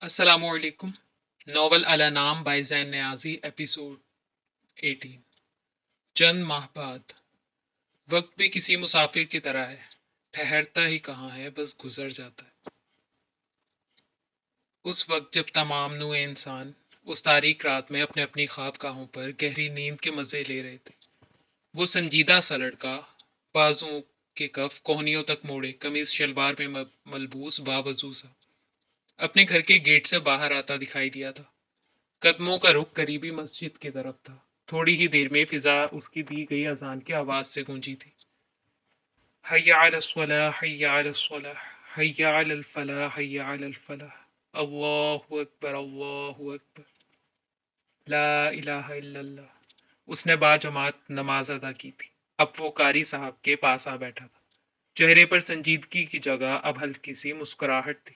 السلام علیکم۔ ناول الانام بائی زین نیازی ایپیسوڈ 18۔ چند ماہ بعد وقت بھی کسی مسافر کی طرح ہے، ٹھہرتا ہی کہاں ہے، بس گزر جاتا ہے۔ اس وقت جب تمام نوع انسان اس تاریک رات میں اپنے اپنی خواب گاہوں پر گہری نیند کے مزے لے رہے تھے، وہ سنجیدہ سا لڑکا، بازوں کے کف کوہنیوں تک موڑے، قمیض شلوار میں ملبوس، باوضو سا، اپنے گھر کے گیٹ سے باہر آتا دکھائی دیا تھا۔ قدموں کا رخ قریبی مسجد کی طرف تھا۔ تھوڑی ہی دیر میں فضا اس کی دی گئی اذان کی آواز سے گونجی تھی۔ حی علی الصلاح، حی علی الصلاح، حی علی الفلاح، حی علی الفلاح، اللہ اکبر، اللہ اکبر، لا الہ الا اللہ۔ اس نے باجماعت نماز ادا کی تھی۔ اب وہ قاری صاحب کے پاس آ بیٹھا تھا۔ چہرے پر سنجیدگی کی جگہ اب ہلکی سی مسکراہٹ تھی۔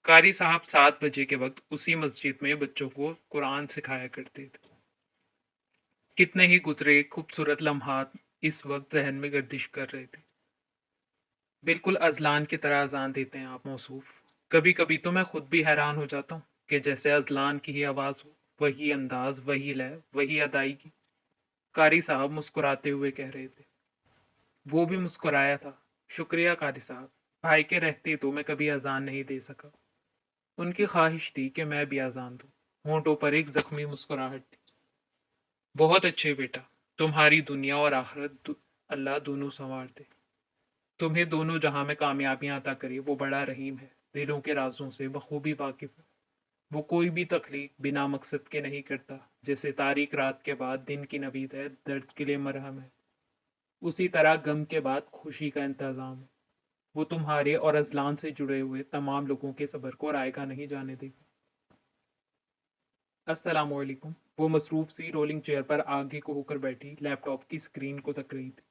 قاری صاحب 7 بجے کے وقت اسی مسجد میں بچوں کو قرآن سکھایا کرتے تھے۔ کتنے ہی گزرے خوبصورت لمحات اس وقت ذہن میں گردش کر رہے تھے۔ بالکل ازلان کی طرح اذان دیتے ہیں آپ موصوف۔ کبھی کبھی تو میں خود بھی حیران ہو جاتا ہوں کہ جیسے ازلان کی ہی آواز ہو، وہی انداز، وہی لے، وہی ادائیگی۔ قاری صاحب مسکراتے ہوئے کہہ رہے تھے۔ وہ بھی مسکرایا تھا۔ شکریہ قاری صاحب، بھائی کے رہتے تو میں کبھی اذان نہیں دے سکا۔ ان کی خواہش تھی کہ میں بھی اذان دوں۔ ہونٹوں پر ایک زخمی مسکراہٹ تھی۔ بہت اچھے بیٹا، تمہاری دنیا اور آخرت اللہ دونوں سنوار دے، تمہیں دونوں جہاں میں کامیابیاں عطا کرے۔ وہ بڑا رحیم ہے، دلوں کے رازوں سے بخوبی واقف ہے۔ وہ کوئی بھی تخلیق بنا مقصد کے نہیں کرتا۔ جیسے تاریک رات کے بعد دن کی نوید ہے، درد کے لیے مرہم ہے، اسی طرح غم کے بعد خوشی کا انتظام ہے۔ وہ تمہارے اور ازلان سے جڑے ہوئے تمام لوگوں کے صبر کو رائے گا نہیں جانے دے گا۔ السلام علیکم۔ وہ مصروف سی رولنگ چیئر پر آگے کو ہو کر بیٹھی لیپ ٹاپ کی اسکرین کو تک رہی تھی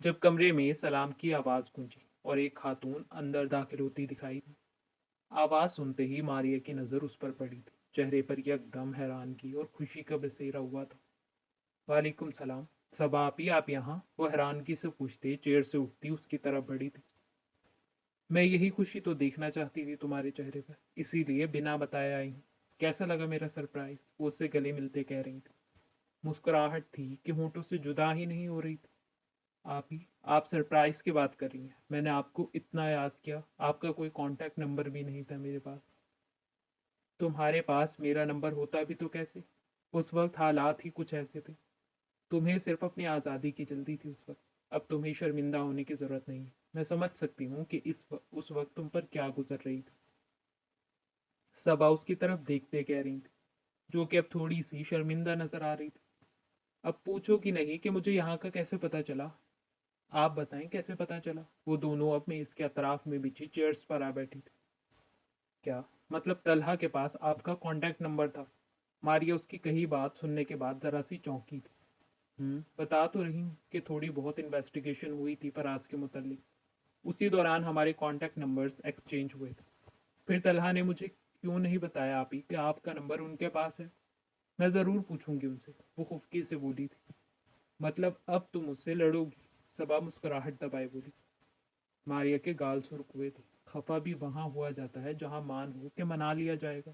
جب کمرے میں سلام کی آواز گونجی اور ایک خاتون اندر داخل ہوتی دکھائی دی۔ آواز سنتے ہی ماریا کی نظر اس پر پڑی تھی۔ چہرے پر یکدم حیرانگی اور خوشی کا بسیرا ہوا تھا۔ وعلیکم السلام، صبا آپی، آپ یہاں؟ وہ حیرانگی سے پوچھتے چیئر سے اٹھتی اس کی طرف بڑھی تھی۔ میں یہی خوشی تو دیکھنا چاہتی تھی تمہارے چہرے پر، اسی لیے بنا بتایا آئی ہوں۔ کیسا لگا میرا سرپرائز؟ وہ اس سے گلے ملتے کہہ رہی تھی۔ مسکراہٹ تھی کہ ہونٹوں سے جدا ہی نہیں ہو رہی تھی۔ آپ ہی، آپ سرپرائز کی بات کر رہی ہیں؟ میں نے آپ کو اتنا یاد کیا، آپ کا کوئی کانٹیکٹ نمبر بھی نہیں تھا میرے پاس۔ تمہارے پاس میرا نمبر ہوتا بھی تو کیسے؟ اس وقت حالات ہی کچھ ایسے تھے۔ تمہیں صرف اپنی آزادی کی جلدی تھی اس وقت۔ اب تمہیں شرمندہ ہونے کی ضرورت نہیں ہے۔ میں سمجھ سکتی ہوں کہ اس وقت تم پر کیا گزر رہی تھی۔ صبا اس کی طرف دیکھتے کہہ رہی تھی، جو کہ اب تھوڑی سی شرمندہ نظر آ رہی تھی۔ اب پوچھو کہ نہیں کہ مجھے یہاں کا کیسے پتا چلا؟ آپ بتائیں کیسے پتا چلا؟ وہ دونوں اب میں اس کے اطراف میں بچھی چیئرز پر آ بیٹھی تھی۔ کیا مطلب طلحہ کے پاس آپ کا کانٹیکٹ نمبر تھا؟ ماریا اس کی کہی بات سننے کے بعد ذرا سی چونکی تھی۔ بتا تو رہی ہوں کہ تھوڑی بہت انویسٹیگیشن ہوئی تھی فراز کے متعلق، اسی دوران ہمارے کانٹیکٹ نمبرز ایکسچینج ہوئے تھے۔ پھر طلحہ نے مجھے کیوں نہیں بتایا آپ ہی کہ آپ کا نمبر ان کے پاس ہے؟ میں ضرور پوچھوں گی ان سے، وہ خفکی سے بولی تھی۔ مطلب اب تم مجھ سے لڑو گی؟ صبا مسکراہٹ دبائے بولی۔ ماریا کے گال سرخ ہوئے تھے۔ خفا بھی وہاں ہوا جاتا ہے جہاں مان ہو کہ منا لیا جائے گا،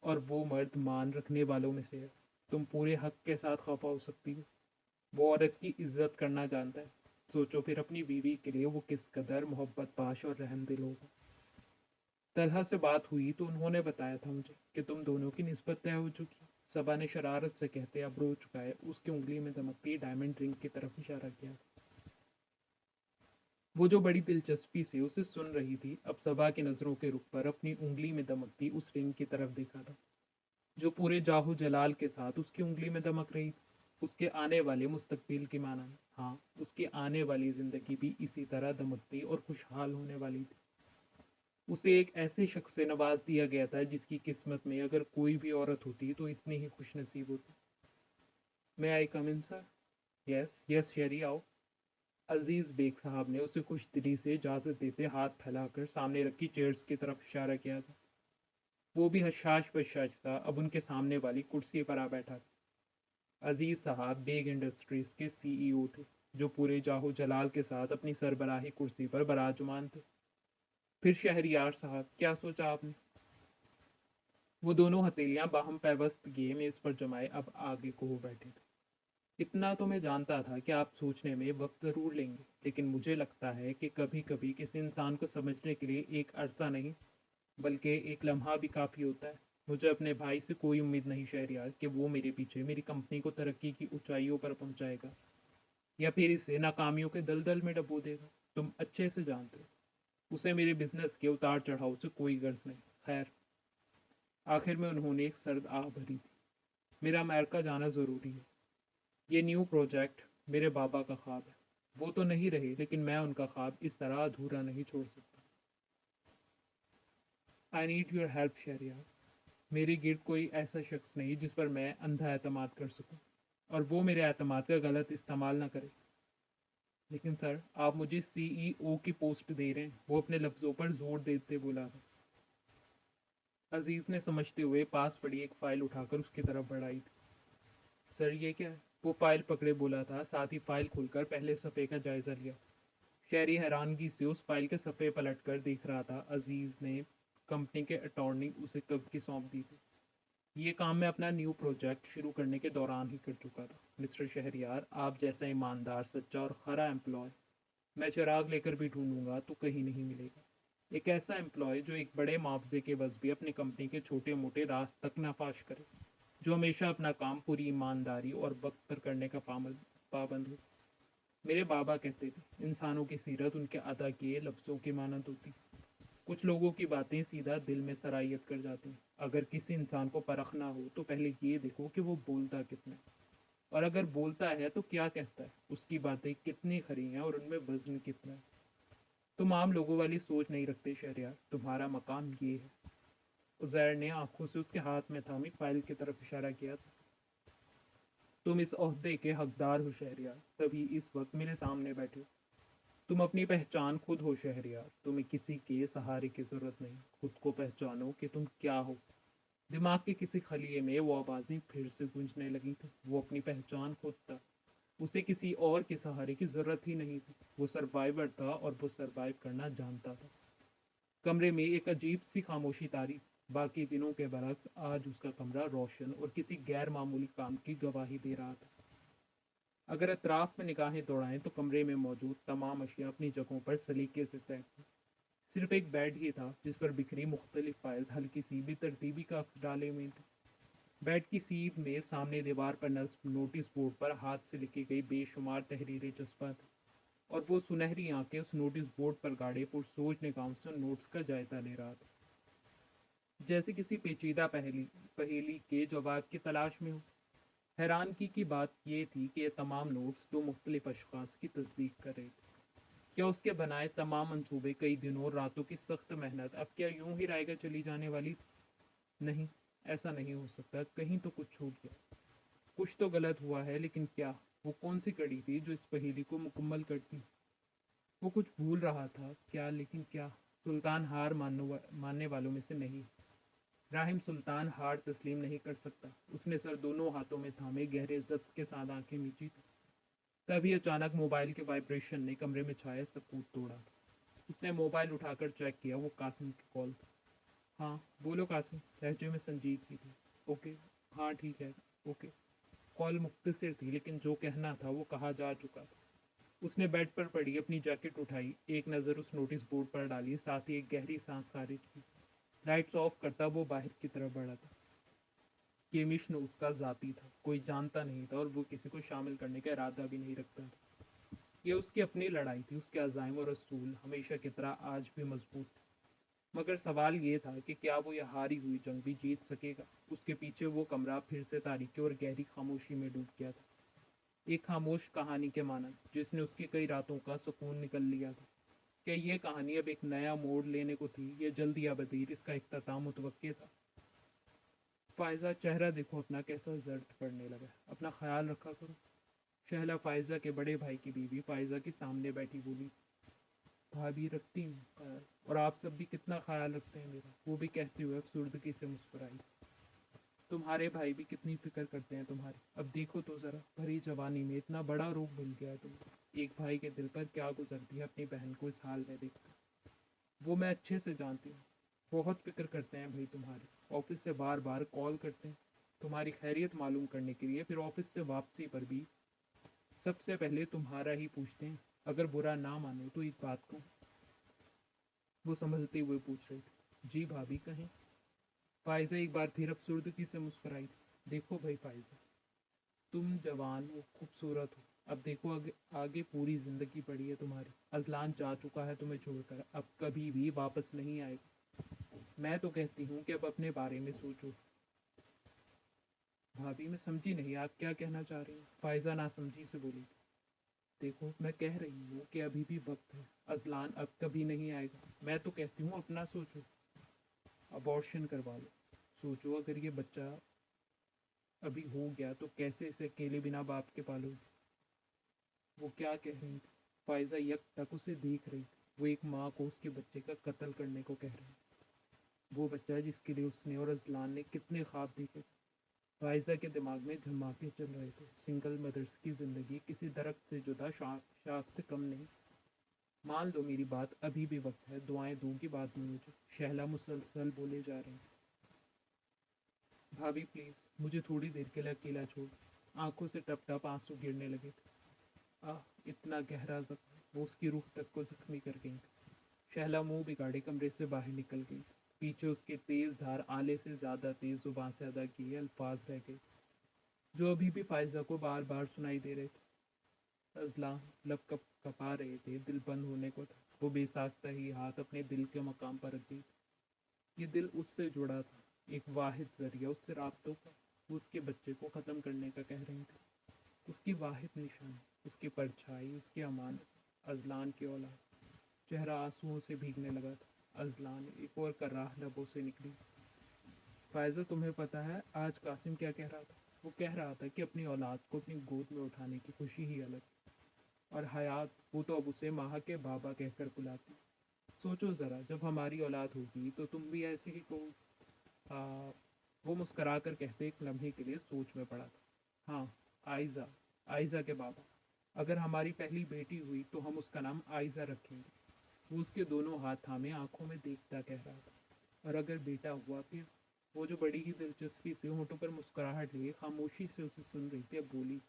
اور وہ مرد مان رکھنے والوں میں سے ہے۔ تم پورے حق کے ساتھ خفا ہو سکتی ہو۔ وہ عورت کی عزت کرنا جانتا ہے۔ سوچو پھر اپنی بیوی کے لیے وہ کس قدر محبت باش اور رحم دل ہوگا۔ طلحہ سے بات ہوئی تو انہوں نے بتایا تھا مجھے کہ تم دونوں کی نسبت طے ہو چکی۔ صبا نے شرارت سے کہتے ابرو چکائے اس کی انگلی میں دمکتی ڈائمنڈ رنگ کی طرف اشارہ کیا۔ وہ جو بڑی دلچسپی سے اسے سن رہی تھی، اب صبا کی نظروں کے رخ پر اپنی انگلی میں دمکتی اس رنگ کی طرف دیکھا تھا جو پورے جاہو جلال کے ساتھ اس کی انگلی میں دمک رہی تھی۔ اس کے آنے والے مستقبل کی معنی میں، ہاں، اس کی آنے والی زندگی بھی اسی طرح دمکتی اور خوشحال ہونے والی تھی۔ اسے ایک ایسے شخص سے نواز دیا گیا تھا جس کی قسمت میں اگر کوئی بھی عورت ہوتی تو اتنی ہی خوش نصیب ہوتی۔ میں آئی کم ان سر؟ یس یس شیری، آؤ۔ عزیز بیگ صاحب نے اسے خوش دلی سے اجازت دیتے ہاتھ پھیلا کر سامنے رکھی چیئرز کی طرف اشارہ کیا تھا۔ وہ بھی حشاش بشاش سا اب ان کے سامنے والی کرسی پر آ بیٹھا تھا۔ عزیز صاحب بیگ انڈسٹریز کے CEO تھے، جو پورے جاہو جلال کے ساتھ اپنی سربراہی کرسی پر براجمان تھے۔ پھر شہریار صاحب، کیا سوچا آپ نے؟ वो दोनों हथेलियां बाहम पैवस्त किए मेज पर जमाए अब आगे को हो बैठे थे। इतना तो मैं जानता था कि आप सोचने में वक्त ज़रूर लेंगे, लेकिन मुझे लगता है कि कभी कभी किसी इंसान को समझने के लिए एक अरसा नहीं, बल्कि एक लम्हा भी काफ़ी होता है। मुझे अपने भाई से कोई उम्मीद नहीं शहरयार कि वो मेरे पीछे मेरी कंपनी को तरक्की की ऊंचाइयों पर पहुंचाएगा या फिर इसे नाकामियों के दलदल में डबो देगा। तुम अच्छे से जानते हो उसे मेरे बिजनेस के उतार चढ़ाव से कोई गर्ज नहीं। खैर, आखिर में उन्होंने एक सर्द आह भरी थी। मेरा अमेरिका जाना ज़रूरी है। ये न्यू प्रोजेक्ट मेरे बाबा का ख्वाब है। वो तो नहीं रहे, लेकिन मैं उनका ख्वाब इस तरह अधूरा नहीं छोड़ सकता। I need your help Shahryar. मेरे गिर्द कोई ऐसा शख्स नहीं जिस पर मैं अंधा एतमाद कर सकूं, और वो मेरे एतमाद का गलत इस्तेमाल ना करे। लेकिन सर, आप मुझे सीईओ की पोस्ट दे रहे हैं, वो अपने लफ्ज़ों पर जोर देते बोला था। अजीज ने समझते हुए पास पड़ी एक फाइल उठाकर उसकी तरफ बढ़ाई थी। सर, ये क्या है? वो फाइल पकड़े बोला था, साथ ही फाइल खोलकर पहले सफ़े का जायजा लिया। शहरी हैरानगी से उस फाइल के सफ़े पलट कर देख रहा था। अजीज ने कंपनी के अटॉर्नी उसे कब की सौंप दी थी। ये काम मैं अपना न्यू प्रोजेक्ट शुरू करने के दौरान ही कर चुका था। मिस्टर शहरियार, आप जैसा ईमानदार, सच्चा और खरा एम्प्लॉय मैं चिराग लेकर भी ढूंढूंगा तो कहीं नहीं मिलेगा। एक ऐसा एम्प्लॉय जो एक बड़े मुआवजे के बस भी अपनी कंपनी के छोटे मोटे राज तक नाफाश करे, जो हमेशा अपना काम पूरी ईमानदारी और वक्त पर करने का पाबंद हो। मेरे बाबा कहते थे, इंसानों की सीरत उनके अदा किए लफ्ज़ों की मानद होती। कुछ लोगों की बातें सीधा दिल में सरायत कर जाती हैं। अगर किसी इंसान को परखना हो तो पहले ये देखो कि वो बोलता कितना है, और अगर बोलता है तो क्या कहता है, उसकी बातें कितनी खरी हैं और उनमें वजन कितना है। तुम आम लोगों वाली सोच नहीं रखते शहरियार, तुम्हारा मकाम ये है। उजैर ने आंखों से उसके हाथ में थामी फाइल की तरफ इशारा किया था। तुम इस ओहदे के हकदार हो शहरियार, तभी इस वक्त मेरे सामने बैठे हो। तुम अपनी पहचान खुद हो शहरियार, तुम्हें किसी के सहारे की जरूरत नहीं। खुद को पहचानो कि तुम क्या हो। दिमाग के किसी खलिए में वो आवाज़ें फिर से गूंजने लगी थी। वो अपनी पहचान खुद था। उसे किसी और के सहारे की जरूरत ही नहीं थी। वो सर्वाइवर था और वो सर्वाइव करना जानता था। कमरे में एक अजीब सी खामोशी तारी। बाकी दिनों के बरक्स आज उसका कमरा रोशन और किसी गैर मामूली काम की गवाही दे रहा था। अगर अतराफ में निगाहें दौड़ाएं तो कमरे में मौजूद तमाम अशिया अपनी जगहों पर सलीके से सेट थी। सिर्फ एक बेड ही था जिस पर बिखरी मुख्तलिफ फाइल्स हल्की सी बेतरतीबी का अक्स डाले हुए थे। बेड की सीध में सामने दीवार पर नस्ब नोटिस बोर्ड पर हाथ से लिखी गई बेशुमार तहरीरें चस्पा थी, और वो सुनहरी आंखें उस नोटिस बोर्ड पर गाड़े पुरसोच निगाहों से नोट्स का जायजा ले रहा था, जैसे किसी पेचीदा पहेली के जवाब की तलाश में हो। हैरानगी की बात यह थी कि ये तमाम नोट्स दो मुख्तलिफ अशखास की तस्दीक कर रहे थे। क्या उसके बनाए तमाम मंसूबे, कई दिनों और रातों की सख्त मेहनत अब क्या यूं ही रायगा चली जाने वाली? नहीं, ऐसा नहीं हो सकता। कहीं तो कुछ छूट गया, कुछ तो गलत हुआ है, लेकिन क्या? वो कौन सी कड़ी थी जो इस पहेली को मुकम्मल करती? वो कुछ भूल रहा था क्या, लेकिन क्या? सुल्तान हार मानने वालों में से नहीं। राहिम सुल्तान हार तस्लीम नहीं कर सकता। उसने सर दोनों हाथों में थामे गहरे जब्त के साथ आंखें मीची थी। तभी अचानक मोबाइल के वाइब्रेशन ने कमरे में छाया सकूत तोड़ा। उसने मोबाइल उठाकर चेक किया। वो कासिम की कॉल थी। हाँ बोलो कासिम, लहजे में संजीदगी थी। ओके, हाँ ठीक है, ओके। कॉल मुख्तसर थी, लेकिन जो कहना था वो कहा जा चुका था। उसने बेड पर पड़ी अपनी जैकेट उठाई, एक नज़र उस नोटिस बोर्ड पर डाली, साथ ही एक गहरी सांस खारिज की। लाइट्स ऑफ करता वो बाहर की तरफ बढ़ा था। ये मिशन उसका जाती था, कोई जानता नहीं था, और वो किसी को शामिल करने का इरादा भी नहीं रखता था। ये उसकी अपनी लड़ाई थी। उसके अज़ाइम और असूल हमेशा की तरह आज भी मजबूत थे। मगर सवाल ये था कि क्या वो यह हारी हुई जंग भी जीत सकेगा? उसके पीछे वो कमरा फिर से तारीकी और गहरी खामोशी में डूब गया था, एक खामोश कहानी के मानद जिसने उसकी कई रातों का सुकून निकल लिया था। क्या ये कहानी अब एक नया मोड़ लेने को थी, या जल्द या बदीर इसका इख्तिताम मुतवक्के था? फायजा, चेहरा देखो अपना कैसा जर्द पड़ने लगा। अपना ख्याल रखा करो। शहला फायजा के बड़े भाई की बीवी फायजा के सामने बैठी बोली। भाभी, रखती हूँ ख्याल, और आप सब भी कितना ख्याल रखते हैं मेरा, वो भी कहते हुए अफसुर्दगी से मुस्कुराई। तुम्हारे भाई भी कितनी फिक्र करते हैं तुम्हारी। अब देखो तो जरा, भरी जवानी में इतना बड़ा रोग मिल गया है तुम्हें। एक भाई के दिल पर क्या गुजरती है अपनी बहन को इस हाल में देखकर। वो मैं अच्छे से जानती हूँ। बहुत फिक्र करते हैं भाई तुम्हारी, ऑफिस से बार बार कॉल करते हैं तुम्हारी खैरियत मालूम करने के लिए, फिर ऑफिस से वापसी पर भी सबसे पहले तुम्हारा ही पूछते हैं। अगर बुरा ना मानो तो इस बात को, वो संभलते हुए पूछ रही थी। जी भाभी कहें। फायजा एक बार फिर अफसुर्दगी से मुस्कुराई। देखो भाई फायजा, तुम जवान हो, खूबसूरत हो, अब देखो आगे पूरी जिंदगी पड़ी है तुम्हारी। अजलान जा चुका है तुम्हें छोड़कर, अब कभी भी वापस नहीं आएगा। मैं तो कहती हूँ कि अब अपने बारे में सोचो। भाभी मैं समझी नहीं, आप क्या कहना चाह रही हैं? फायजा ना समझी से बोली। देखो मैं कह रही हूँ कि अभी भी वक्त है, अजलान अब कभी नहीं आएगा। मैं तो कहती हूँ अपना सोचो, अबॉर्शन करवा लो। सोचो अगर ये बच्चा अभी हो गया तो कैसे इसे अकेले बिना बाप के पालोगे। वो क्या कह रही थी? फायजा यक तक उसे देख रही थी। वो एक माँ को उसके बच्चे का कत्ल करने को कह रही। वो बच्चा जिसके लिए उसने और अजलान ने कितने ख्वाब देखे। फायजा के दिमाग में झमाके चल रहे थे। सिंगल मदर्स की जिंदगी किसी दरख्त से जुदा शाख से कम नहीं। मान लो मेरी बात, अभी भी वक्त है, दुआएं दूंगी बाद में मुझे। शहला मुसलसल बोले जा रहे हैं। भाभी प्लीज मुझे थोड़ी देर के लिए अकेला छोड़। आंखों से टप टप आंसू गिरने लगे थे। आह, इतना गहरा जख्म, वो उसकी रूह तक को जख्मी कर गई थी। शहला मुंह बिगाड़े कमरे से बाहर निकल गई। पीछे उसके तेज धार आले से ज्यादा तेज जुबान से अदा किए अल्फाज रह गए, जो अभी भी फायजा को बार बार सुनाई दे रहे थे। अजलान लब कप कपा रहे थे, दिल बंद होने को था। वो बेसाख्ता ही हाथ अपने दिल के मकाम पर रख दी। ये दिल उससे जुड़ा था, एक वाहिद जरिया उससे राब्तों का। वो उसके बच्चे को ख़त्म करने का कह रही थी। उसकी वाहिद निशानी, उसकी परछाई, उसकी अमानत, अजलान की औलाद। चेहरा आंसुओं से भीगने लगा था। अजलान एक और कराह लबों से निकली। फायजा तुम्हें पता है आज कासिम क्या कह रहा था? वो कह रहा था कि अपनी औलाद को अपनी गोद में उठाने की खुशी ही अलग। और हयात, वो तो अब उसे माह के बाबा कहकर बुलाती। सोचो ज़रा, जब हमारी औलाद होगी तो तुम भी ऐसे ही कहो। आ, वो मुस्करा कर कहते एक लम्हे के लिए सोच में पड़ा था। हाँ, आयज़ा, आयज़ा के बाबा। अगर हमारी पहली बेटी हुई तो हम उसका नाम आयज़ा रखेंगे। वो उसके दोनों हाथ थामे आंखों में देखता कह रहा था। और अगर बेटा हुआ फिर? वो जो बड़ी ही दिलचस्पी से होंठों पर मुस्कुराहट लिए खामोशी से उसे सुन रही थी, अब बोली।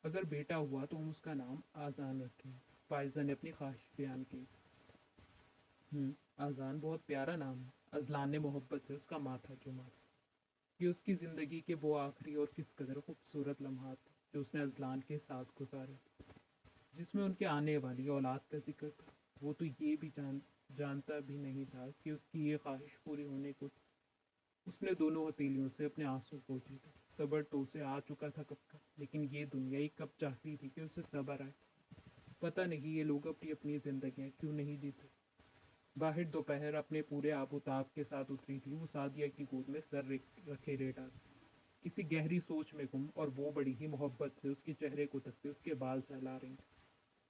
अगर बेटा हुआ तो हम उसका नाम आज़ान रखेंगे। फायजा ने अपनी ख्वाहिश बयान की। आज़ान बहुत प्यारा नाम है। अजलान ने मोहब्बत से उसका माथा चूमा। ये उसकी ज़िंदगी के वो आखिरी और किस कदर खूबसूरत लम्हात थे जो उसने अजलान के साथ गुजारे, जिसमें उनके आने वाली औलाद का जिक्र था। वो तो ये भी जानता भी नहीं था कि उसकी ये ख्वाहिश पूरी होने को थी। उसने दोनों हथेलियों से अपने आंसू पोंछे थे। सब्र तो उसे आ चुका था कब का, लेकिन ये दुनिया ही कब चाहती थी कि उसे सब्र आए। पता नहीं ये लोग अपनी अपनी जिंदगियां क्यों नहीं जीते। बाहर दोपहर अपने पूरे आबोताब के साथ उतरी थी। वो सादिया की गोद में सर रखे लेटा था, किसी गहरी सोच में गुम, और वो बड़ी ही मोहब्बत से उसके चेहरे को तकते उसके बाल सहला रही थी।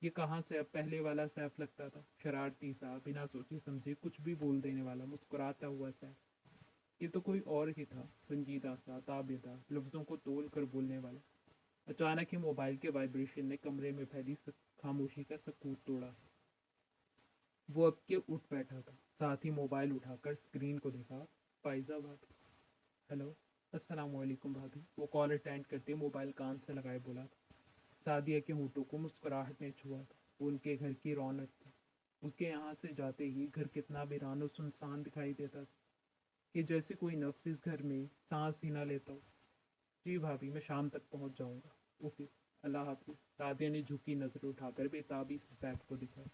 ये कहाँ से अब पहले वाला सैफ लगता था, शरारती सा, बिना सोचे समझे कुछ भी बोल देने वाला, मुस्कुराता हुआ सैफ। ये तो कोई और ही था, संजीदा सा, ताबेदार, लफ्जों को तोल कर बोलने वाला। अचानक ही मोबाइल के वाइब्रेशन ने कमरे में फैली खामोशी का सकूत तोड़ा। वो अब के उठ बैठा था, साथ ही मोबाइल उठाकर स्क्रीन को देखा। फायजा भाभी। हेलो, अस्सलाम वालेकुम भाभी। वो कॉल अटेंड करते मोबाइल कान से लगाए बोला। सादिया के होंठों को मुस्कुराहट ने छुआ था। वो उनके घर की रौनक थी। उसके यहाँ से जाते ही घर कितना वीरान और सुनसान दिखाई देता था, कि जैसे कोई नफ्स इस घर में सांस ही ना लेता हो। जी भाभी मैं शाम तक पहुँच जाऊँगा। ओके, अल्लाह हाफिज़। सादिया ने झुकी नजर उठाकर बेताबी से सैफ को दिखाया।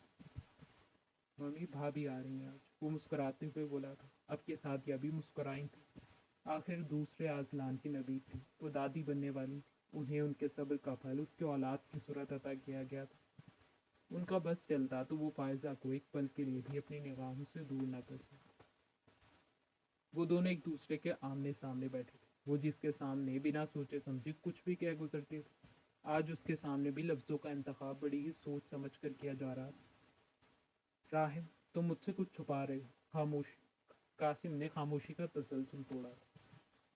मम्मी भाभी आ रही हैं आज, वो मुस्कुराते हुए बोला था। अब के सादिया भी मुस्कुराई थी। आखिर दूसरे आजलान की नबी थी, वो दादी बनने वाली थी। उन्हें उनके सब्र का फल उसके औलाद की सूरत अता किया गया था। उनका बस चलता तो वो फायजा को एक पल के लिए भी अपनी निगाहों से दूर न कर सके। वो दोनों एक दूसरे के आमने सामने बैठे थे। वो जिसके सामने बिना सोचे समझे कुछ भी कह गुजरते थे, आज उसके सामने भी लफ्ज़ों का इंतखाब बड़ी ही सोच समझ कर किया जा रहा था। राहिम, तुम मुझसे कुछ छुपा रहे हो। खामोश। कासिम ने खामोशी का तसलसल तोड़ा।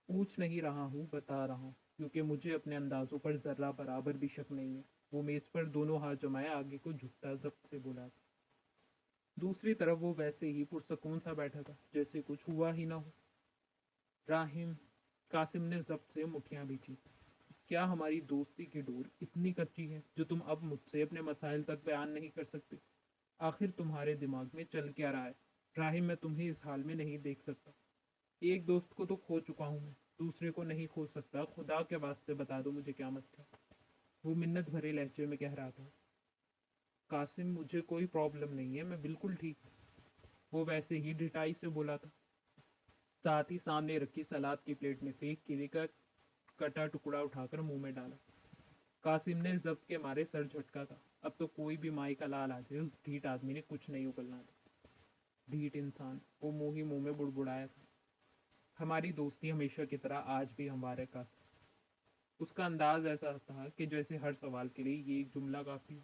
पूछ नहीं रहा हूँ, बता रहा हूँ, क्योंकि मुझे अपने अंदाजों पर जर्रा बराबर भी शक नहीं है। वो मेज पर दोनों हाथ जमाए आगे को झुकता जब्त से बोला। दूसरी तरफ वो वैसे ही पुरसकून सा बैठा था, जैसे कुछ हुआ ही ना हो। राहिम कासिम ने जब्त से मुठियां भींची। क्या हमारी दोस्ती की डोर इतनी कच्ची है जो तुम अब मुझसे अपने मसाइल तक बयान नहीं कर सकते? आखिर तुम्हारे दिमाग में चल क्या रहा है? राहिम, मैं तुम्हें इस हाल में नहीं देख सकता। एक दोस्त को तो खो चुका हूं मैं, दूसरे को नहीं खो सकता। खुदा के वास्ते बता दो मुझे क्या मसला है। वो मिन्नत भरे लहजे में कह रहा था। कासिम, मुझे कोई प्रॉब्लम नहीं है, मैं बिल्कुल ठीक हूँ। वो वैसे ही ढिठाई से बोला था, साथ ही सामने रखी सलाद की प्लेट में से एक केले का कटा टुकड़ा उठाकर मुंह में डाला। कासिम ने जब्त के मारे सर झटका था। अब तो कोई भी माई का लाल आ जाए, उस ढीठ आदमी ने कुछ नहीं उगलना था। ढीठ इंसान, वो मुंह ही मुंह में बुड़बुड़ाया था। हमारी दोस्ती हमेशा की तरह आज भी हमारे कासिम। उसका अंदाज ऐसा था कि जैसे हर सवाल के लिए ये एक जुमला काफी हो।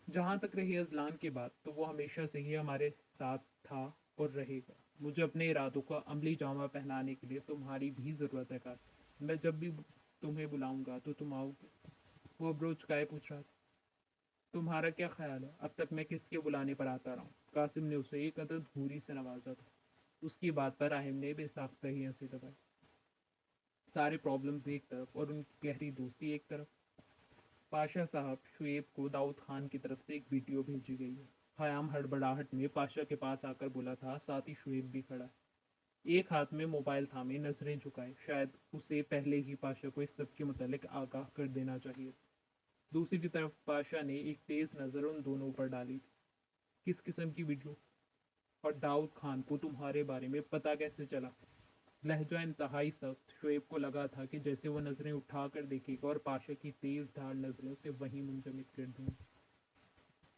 जहां तक रही अजलान की बात, तो वो हमेशा से ही हमारे साथ था और रहेगा। मुझे अपने इरादों का अमली जामा पहनाने के लिए तुम्हारी भी जरूरत है कासिम। मैं जब भी तुम्हें बुलाऊंगा तो तुम आओगे। वो अब चुकाए पूछ रहा था। तुम्हारा क्या ख्याल है, अब तक मैं किसके बुलाने पर आता रहा हूँ? कासिम ने उसे एक अदद घूरी से नवाजा था। उसकी बात पर राहिम ने बेसाख्ता ही हंसी दबाई। सारे प्रॉब्लम्स एक तरफ और उनकी गहरी दोस्ती एक तरफ। पाशा साहब, शुएब को दाऊद खान की तरफ से एक वीडियो भेजी गई है। खयाम हड़बड़ाहट में पाशा के पास आकर बोला था, साथ ही शुएब भी खड़ा है। एक हाथ में मोबाइल थामे नजरें झुकाए, शायद उसे पहले ही पाशा को इस सब के मुतालिक आगाह कर देना चाहिए। दूसरी तरफ पाशा ने एक तेज नजर उन दोनों पर डाली थी। किस किस्म की वीडियो? और दाऊद खान को तुम्हारे बारे में पता कैसे चला? लहजा इंतहाई सख्त। शुएब को लगा था कि जैसे वो नजरें उठाकर देखेगा और पाशा की तेज धार नजरें उसे वहीं मुंजमद कर देंगी।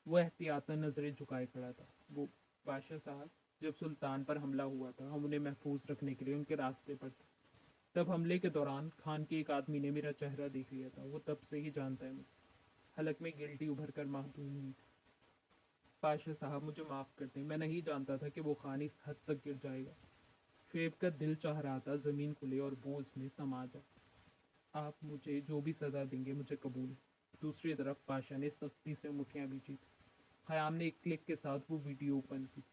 वो एहतियातन नजरें झुकाए खड़ा था। वो, पाशा साहब, जब सुल्तान पर हमला हुआ था, हम उन्हें महफूज रखने के लिए उनके रास्ते पर थे। तब हमले के दौरान खान के एक आदमी ने मेरा चेहरा देख लिया था। वो तब से ही जानता है मुझे। हलक में गिल्टी उभर कर मासूम हुई। पाशा साहब, मुझे माफ कर दें, मैं नहीं जानता था कि वो खान इस हद तक गिर जाएगा। शुएब का दिल चाह रहा था जमीन खुले और बोझ में समा जाए। आप मुझे जो भी सजा देंगे मुझे कबूल है। दूसरी तरफ पाशा ने सख्ती से मुठियां भींची थी। खयाम ने एक क्लिक के साथ वो वीडियो ओपन की।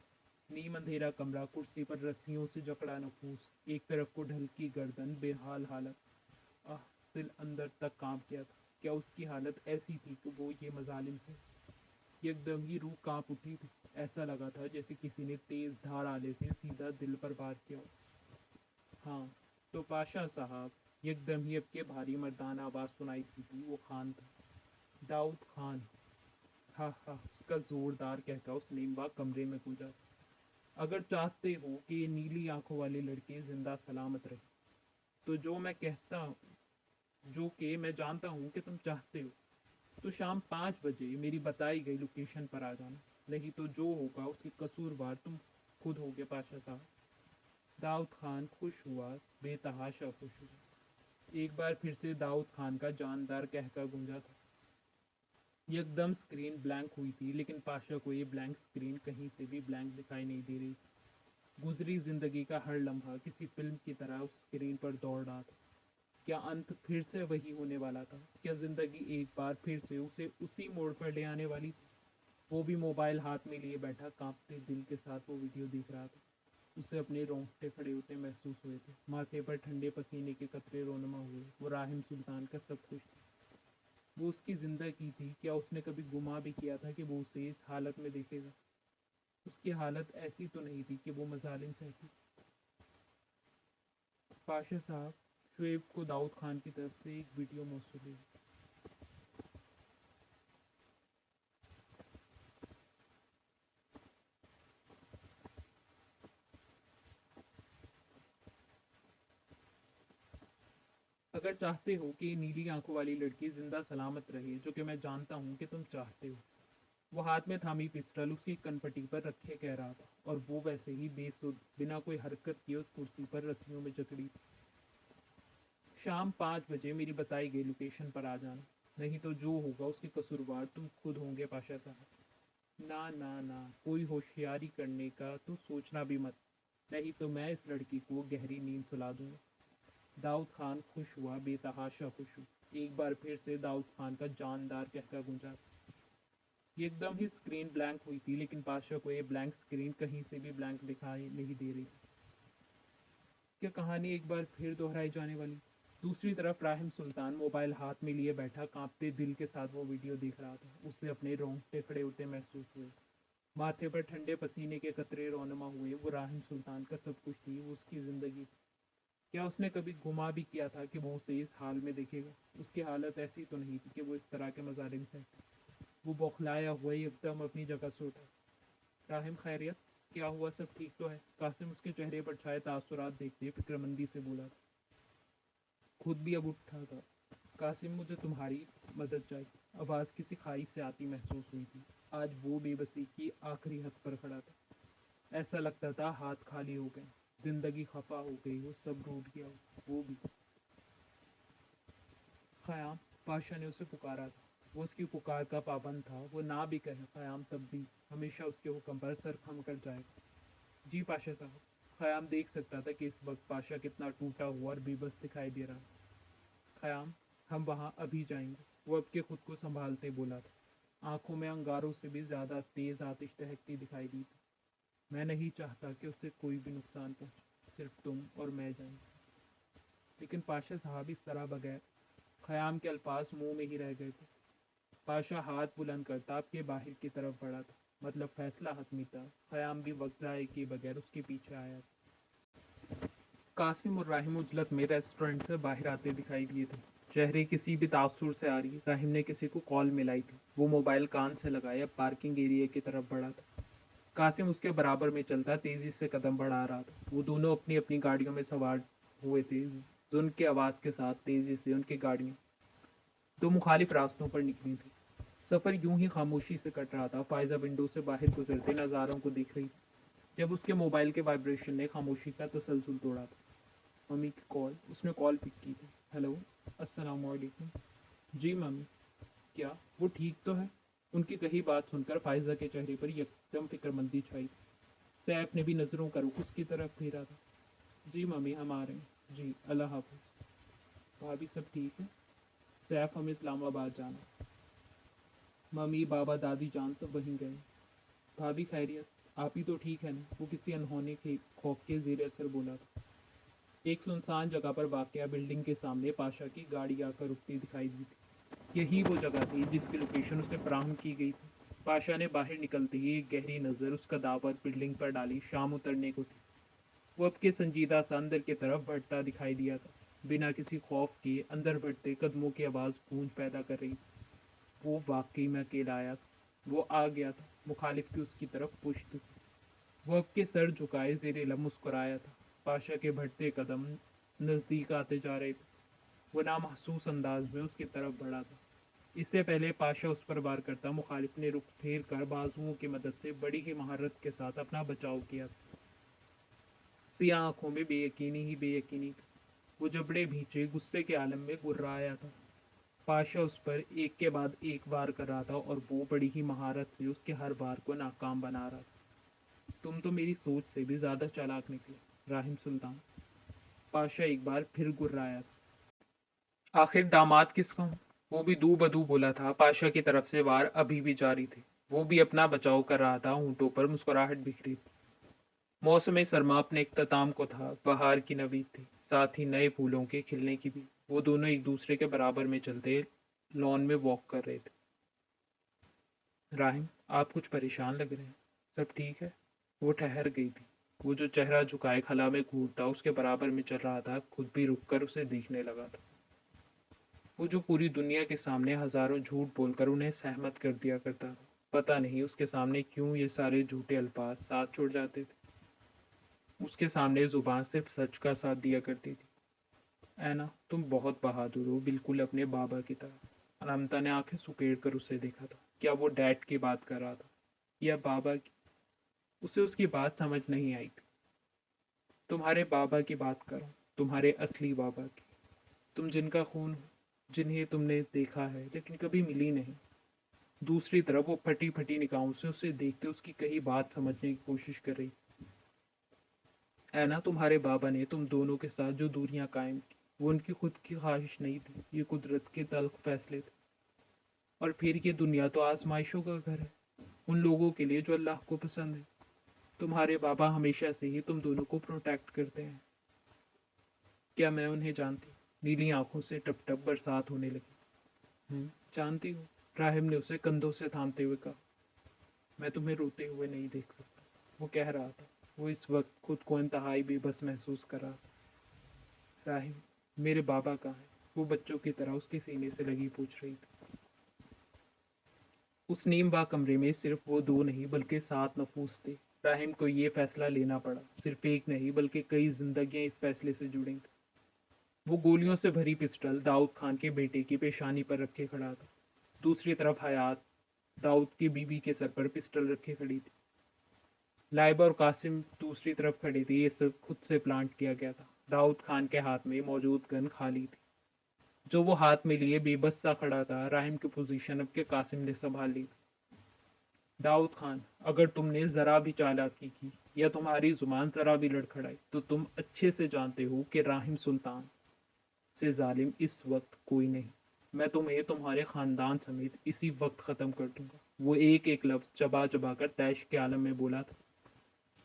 नीम अंधेरा कमरा, कुर्सी पर रस्सियों से जकड़ा नफूस, एक तरफ को ढलकी गर्दन, बेहाल हालत। आह, दिल अंदर तक कांप गया था। क्या उसकी हालत ऐसी थी कि वो ये मजालिम से? एकदम ही रूह कांप उठी थी। ऐसा लगा था जैसे किसी ने तेज धार आले से सीधा दिल पर वार किया हो। हाँ, तो पाशा साहब, एकदम ही अब के भारी मर्दाना आवाज सुनाई थी। वो खान था, दाऊद खान। हा हा, उसका जोरदार कहका उस नीमवा कमरे में गूंजा। अगर चाहते हो कि ये नीली आंखों वाले लड़के जिंदा सलामत रहे, तो जो मैं कहता हूँ, जो कि मैं जानता हूँ कि तुम चाहते हो, तो शाम 5 बजे मेरी बताई गई लोकेशन पर आ जाना। नहीं तो जो होगा उसके कसूरवार तुम खुद होगे पाशा साहब। दाऊद खान खुश हुआ, बेतहाशा खुश हुआ। एक बार फिर से दाऊद खान का जानदार कहका गूंजा था। एकदम स्क्रीन ब्लैंक हुई थी, लेकिन पाशा को ये ब्लैंक स्क्रीन कहीं से भी ब्लैंक दिखाई नहीं दे रही। गुजरी जिंदगी का हर लम्हा किसी फिल्म की तरह उस स्क्रीन पर दौड़ रहा था। क्या अंत फिर से वही होने वाला था? क्या जिंदगी एक बार फिर से उसे उसी मोड़ पर ले आने वाली थी? वो भी मोबाइल हाथ में लिए बैठा कांपते दिल के साथ वो वीडियो देख रहा था। उसे अपने रोंगटे खड़े होते महसूस हुए थे। माथे पर ठंडे पसीने के कतरे रोनमा हुए। वो राहिम सुल्तान का सब कुछ था। वो उसकी जिंदगी थी। क्या उसने कभी गुमा भी किया था कि वो उसे इस हालत में देखेगा? उसकी हालत ऐसी तो नहीं थी कि वो मजालिम सहती। पाशा साहब, शुएब को दाऊद खान की तरफ से एक वीडियो मौसूल हुई। अगर चाहते हो कि ये नीली आंखों वाली लड़की जिंदा सलामत रहे, जो कि मैं जानता हूँ कि तुम चाहते हो। वो हाथ में थामी पिस्टल उसकी कनपटी पर रखे कह रहा था, और वो वैसे ही बेसुध बिना कोई हरकत किए उस कुर्सी पर रस्सियों में जकड़ी थी। शाम 5 बजे मेरी बताई गई लोकेशन पर आ जाना। नहीं तो जो होगा उसके कसूरवार तुम खुद होंगे पाशा साहब। ना ना ना, कोई होशियारी करने का तो सोचना भी मत। नहीं तो मैं इस लड़की को गहरी नींद सुला दूंगा। दाऊद खान खुश हुआ, बेतहाशा खुश हुआ। एक बार फिर से दाऊद खान का जानदार कहका गूंजा। ये एकदम ही स्क्रीन ब्लैंक हुई थी, लेकिन पाशा को ये ब्लैंक स्क्रीन कहीं से भी ब्लैंक दिखाई नहीं दे रही थी। क्या कहानी एक बार फिर दोहराई जाने वाली? दूसरी तरफ राहिम सुल्तान मोबाइल हाथ में लिए बैठा कांपते दिल के साथ वो वीडियो देख रहा था। उसे अपने रोंगटे खड़े होते महसूस हुए। माथे पर ठंडे पसीने के कतरे रौनमा हुए। वो राहिम सुल्तान का सब कुछ थी, वो उसकी जिंदगी थी। क्या उसने कभी गुमा भी किया था कि वो उसे इस हाल में देखेगा? उसकी हालत ऐसी तो नहीं थी कि वो इस तरह के मजारे में सहते। वो बौखलाया हुआ ही एकदम अपनी जगह से उठा। राहिम, खैरियत? क्या हुआ, सब ठीक तो है? कासिम उसके चेहरे पर छाए तासुरात देखते फिक्रमंदी से बोला था। खुद भी अब उठा था। कासिम, मुझे तुम्हारी मदद चाहिए। आवाज़ किसी खाई से आती महसूस हुई थी। आज वो बेबसी की आखिरी हद पर खड़ा था। ऐसा लगता था हाथ खाली हो गए, जिंदगी खफा हो गई हो, सब रूठ गया हो। वो भी ख़याम, पाशा ने उसे पुकारा था। वो उसकी पुकार का पाबंद था। वो ना भी कहे ख़याम तब भी हमेशा उसके हुक्म पर सर खम कर जाएगा। जी पाशा साहब। ख़याम देख सकता था कि इस वक्त पाशा कितना टूटा हुआ और बेबस दिखाई दे रहा है। ख़याम, हम वहाँ अभी जाएंगे। वो अब के खुद को संभालते बोला था। आंखों में अंगारों से भी ज्यादा तेज आतिश दहकती दिखाई दी थी। मैं नहीं चाहता कि उसे कोई भी नुकसान पहुंचे, सिर्फ तुम और मैं जाएंगे। लेकिन पाशा साहब, इस तरह बगैर। ख़याम के अल्फाज मुंह में ही रह गए थे। पाशा हाथ बुलंद कर ताब के बाहर की तरफ बढ़ा था। मतलब फैसला हतमी था। ख़याम भी वक्त ज़ाये किए बगैर उसके पीछे आया था। कासिम और राहिम उजलत में रेस्टोरेंट से बाहर आते दिखाई दिए थे। चेहरे किसी भी तासुर से आ रही। राहिम ने किसी को कॉल मिलाई थी। वो मोबाइल कान से लगाए अब पार्किंग एरिया की तरफ बढ़ा था। कासिम उसके बराबर में चलता तेजी से कदम बढ़ा रहा था। वो दोनों अपनी अपनी गाड़ियों में सवार हुए थे। जुन की आवाज़ के साथ तेजी से उनकी गाड़ियाँ दो मुखालिफ रास्तों पर निकली थी। सफ़र यूं ही खामोशी से कट रहा था। फायजा विंडो से बाहर गुजरते नज़ारों को देख रही थी जब उसके मोबाइल के वाइब्रेशन ने खामोशी का तसलसल तोड़ा था। मम्मी की कॉल। उसने कॉल पिक की थी। हेलो, अस्सलाम वालेकुम। जी मम्मी। क्या वो ठीक तो है? उनकी कही बात सुनकर फायजा के चेहरे पर एकदम फिक्रमंदी छाई। सैफ ने भी नज़रों का रुख उसकी तरफ फेरा था। जी मम्मी, हम आ रहे हैं। जी, अल्लाह हाफिज़। भाभी, सब ठीक है? सैफ, हमें इस्लामाबाद जाना। मम्मी, बाबा, दादी जान सब वहीं गए। भाभी, खैरियत? आप ही तो ठीक है ना? वो किसी अनहोनी के खौफ के जेर असर बोला था। एक सुनसान जगह पर वाक़या बिल्डिंग के सामने पाशा की गाड़ी आकर रुकती दिखाई दी थी। यही वो जगह थी जिसकी लोकेशन उसे फराहम की गई थी। पाशा ने बाहर निकलते ही एक गहरी नज़र उसका दावत बिल्डिंग पर डाली। शाम उतरने को थी। वो अब के संजीदा सा अंदर की तरफ बढ़ता दिखाई दिया था। बिना किसी खौफ के अंदर बढ़ते कदमों की आवाज़ गूंज पैदा कर रही थी। वो वाकई में अकेला आया था। वो आ गया था। मुखालिफ की उसकी तरफ पुश्त थी। वो अब के सर झुकाए जेरे लब मुस्कुराया था। पाशा के बढ़ते कदम नज़दीक आते जा रहे थे। वो नामहसूस अंदाज में उसकी तरफ बढ़ा था। इससे पहले पाशा उस पर वार करता, मुखालिफ ने रुख फेर कर बाजुओं की मदद से बड़ी ही महारत के साथ अपना बचाव किया। सिया आंखों में बेयकीनी ही बेयकीनी थी। वो जबड़े भींचे गुस्से के आलम में गुर्राया था। पाशा उस पर एक के बाद एक वार कर रहा था और वो बड़ी ही महारत से उसके हर वार को नाकाम बना रहा था। तुम तो मेरी सोच से भी ज्यादा चालाक निकले राहिम सुल्तान। पाशा एक बार फिर गुर्राया था। आखिर दामाद किसका हूँ? वो भी दू बदू बोला था। पाशा की तरफ से वार अभी भी जारी थे। वो भी अपना बचाव कर रहा था। ऊँटों पर मुस्कुराहट बिखरी थी। मौसम सरमा अपने इख्तिताम को था। बहार की नवीद थी, साथ ही नए फूलों के खिलने की भी। वो दोनों एक दूसरे के बराबर में चलते लॉन में वॉक कर रहे थे। राहिम, आप कुछ परेशान लग रहे हैं। सब ठीक है? वो ठहर गई थी। वो जो चेहरा झुकाए खला में घूरता उसके बराबर में चल रहा था, खुद भी रुककर उसे देखने लगा था। वो जो पूरी दुनिया के सामने हजारों झूठ बोलकर उन्हें सहमत कर दिया करता था, पता नहीं उसके सामने क्यों ये सारे झूठे अल्फाज साथ छोड़ जाते थे। उसके सामने जुबान सिर्फ सच का साथ दिया करती थी। ऐना, तुम बहुत बहादुर हो, बिल्कुल अपने बाबा की तरह। अनामिता ने आंखें सुकेड़ कर उसे देखा था। क्या वो डैड की बात कर रहा था या बाबा की? उसे उसकी बात समझ नहीं आई थी। तुम्हारे बाबा की बात करो, तुम्हारे असली बाबा की। तुम जिनका खून हो, जिन्हें तुमने देखा है लेकिन कभी मिली नहीं। दूसरी तरफ वो फटी फटी निगाहों से उसे देखते उसकी कही बात समझने की कोशिश कर रही। ऐना, तुम्हारे बाबा ने तुम दोनों के साथ जो दूरियां कायम की, वो उनकी खुद की ख्वाहिश नहीं थी, ये कुदरत के तल्ख फैसले थे। और फिर ये दुनिया तो आजमाइशों का घर है, उन लोगों के लिए जो अल्लाह को पसंद है। तुम्हारे बाबा हमेशा से ही तुम दोनों को प्रोटेक्ट करते हैं। क्या मैं उन्हें जानती? नीली आंखों से टप टप बरसात होने लगी। जानती हूँ, राहिम ने उसे कंधों से थामते हुए कहा। मैं तुम्हें रोते हुए नहीं देख सकता, वो कह रहा था। वो इस वक्त खुद को इंतहाई बेबस महसूस कर रहा था। राहिम, मेरे बाबा कहाँ हैं? वो बच्चों की तरह उसके सीने से लगी पूछ रही थी। उस नीम बा कमरे में सिर्फ वो दो नहीं बल्कि 7 नफूस थे। राहिम को ये फैसला लेना पड़ा। सिर्फ एक नहीं बल्कि कई जिंदगियां इस फैसले से जुड़ी थी। वो गोलियों से भरी पिस्टल दाऊद खान के बेटे की पेशानी पर रखे खड़ा था। दूसरी तरफ हयात दाऊद की बीवी के सर पर पिस्टल रखे खड़ी थी। लाइबा और कासिम दूसरी तरफ खड़े थे। ये सब खुद से प्लांट किया गया था। दाऊद खान के हाथ में मौजूद गन खाली थी। जो वो हाथ में लिए बेबस सा खड़ा था। राहिम की पोजीशन अब के कासिम ने संभाल ली थी। दाऊद खान, अगर तुमने जरा भी चालाकी की या तुम्हारी जुबान जरा भी लड़खड़ाई तो तुम अच्छे से जानते हो कि राहिम सुल्तान से जालिम इस वक्त कोई नहीं। मैं तुम्हें तुम्हारे खानदान समेत इसी वक्त खत्म कर दूंगा। वो एक एक लफ्ज चबा चबा कर तैश के आलम में बोला था।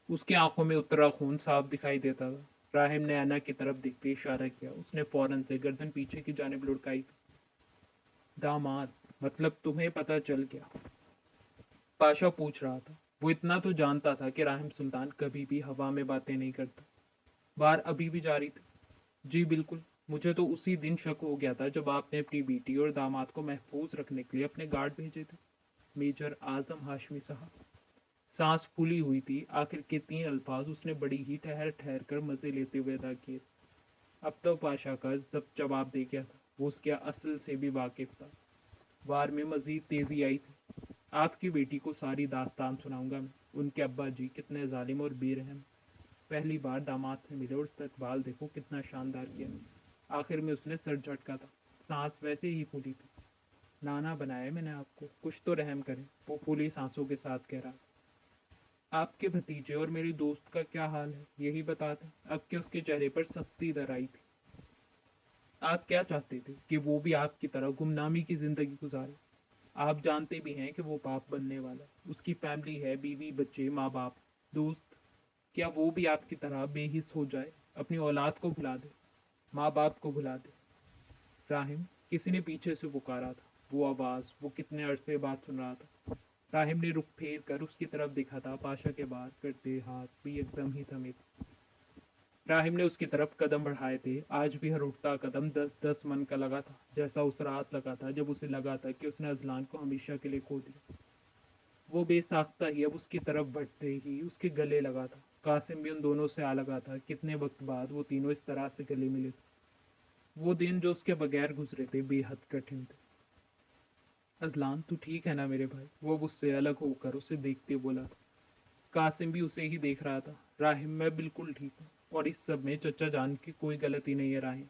उसकी आंखों में उतरा खून साफ दिखाई देता था। राहिम ने ऐना की तरफ देखते इशारा किया। उसने फौरन से गर्दन पीछे की जानिब लुढ़काई। दामाद, मतलब तुम्हें पता चल गया? पाशा पूछ रहा था। वो इतना तो जानता था कि राहिम सुल्तान कभी भी हवा में बातें नहीं करता। बार अभी भी जारी थी। जी बिल्कुल, मुझे तो उसी दिन शक हो गया था जब आपने अपनी बेटी और दामाद को महफूज रखने के लिए अपने गार्ड भेजे थे, मेजर आजम हाशमी साहब। सांस फूली हुई थी। आखिर के 3 अल्फाज उसने बड़ी ही ठहर ठहर कर मजे लेते हुए अदा किए। अब तो पाशा का जब जवाब दे गया था। वो उसके असल से भी वाकिफ था। वार में मजीद तेजी आई थी। आपकी बेटी को सारी दास्तान सुनाऊंगा मैं। उनके अब्बा जी कितने जालिम और बेरहम। पहली बार दामाद से मिले और इस्तकबाल देखो कितना शानदार किया। आखिर में उसने सर झटका था। सांस वैसे ही फूली थी। नाना बनाया मैंने आपको, कुछ तो रहम करें, वो फूली सांसों के साथ कह रहा। आपके भतीजे और मेरी दोस्त का क्या हाल है, यही बता दें। अब के उसके चेहरे पर सख्ती दर आई थी। आप क्या चाहते थे कि वो भी आपकी तरह गुमनामी की जिंदगी गुजारे? आप जानते भी हैं कि वो बाप बनने वाला है। उसकी फैमिली है, बीवी, बच्चे, माँ बाप, दोस्त। क्या वो भी आपकी तरह बेहिस हो जाए, अपनी औलाद को भुला दे, माँ बाप को भुला दे? राहिम, किसी ने पीछे से पुकारा था। वो आवाज, वो कितने अरसे बाद सुन रहा था। राहिम ने रुख फेर कर उसकी तरफ देखा था। पाशा के बात करते हाथ भी एकदम ही थमे थे। राहिम ने उसकी तरफ कदम बढ़ाए थे। आज भी हर उठता कदम 10-10 मन का लगा था, जैसा उस रात लगा था जब उसे लगा था कि उसने अजलान को हमेशा के लिए खो दिया। वो बेसाख्ता ही अब उसकी तरफ बढ़ते ही उसके गले लगा था। कासिम भी उन दोनों से आ लगा था। कितने वक्त बाद वो तीनों इस तरह से गले मिले थे। वो दिन जो उसके बगैर गुजरे थे बेहद कठिन थे। अजलान, तू ठीक है ना मेरे भाई? वो उससे अलग होकर उसे देखते बोला था। कासिम भी उसे ही देख रहा था। राहिम, मैं बिल्कुल ठीक हूँ, और इस सब में चचा जान की कोई गलती नहीं है राहिम।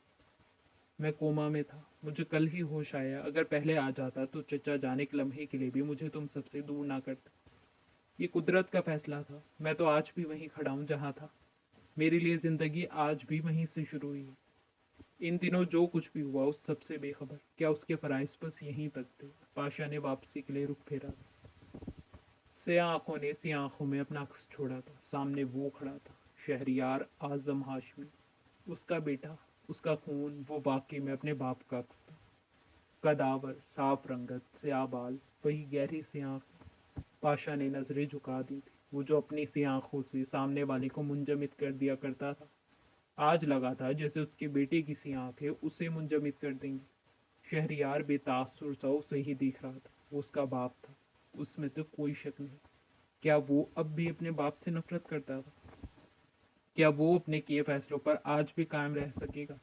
मैं कोमा में था, मुझे कल ही होश आया। अगर पहले आ जाता तो चचा जान एक लम्हे के लिए भी मुझे तुम सबसे दूर ना करता। ये कुदरत का फैसला था। मैं तो आज भी वहीं खड़ा हूँ जहाँ था। मेरे लिए जिंदगी आज भी वहीं से शुरू हुई है। इन दिनों जो कुछ भी हुआ उस सबसे बेखबर। क्या उसके फराइज बस यहीं तक थे? पाशा ने वापसी के लिए रुख फेरा। सिया आंखों ने सिया आंखों में अपना अक्स छोड़ा था। सामने वो खड़ा था, शहरियार आजम हाशमी, उसका बेटा, उसका खून। वो वाकई में अपने बाप का अक्स था। कदावर, साफ रंगत, स्याह बाल, वही गहरी सी आंख। पाशा ने नजरें झुका दी थी। वो जो अपनी सी आंखों से सामने वाले को मुंजमिद कर दिया करता था, आज लगा था जैसे उसके बेटे की सी आंखें उसे मुंजमिद कर देंगी। शहरियार बेतासुर सा उसे ही देख रहा था। वो उसका बाप था, उसमें तो कोई शक नहीं। क्या वो अब भी अपने बाप से नफरत करता था? क्या वो अपने किए फैसलों पर आज भी कायम रह सकेगा?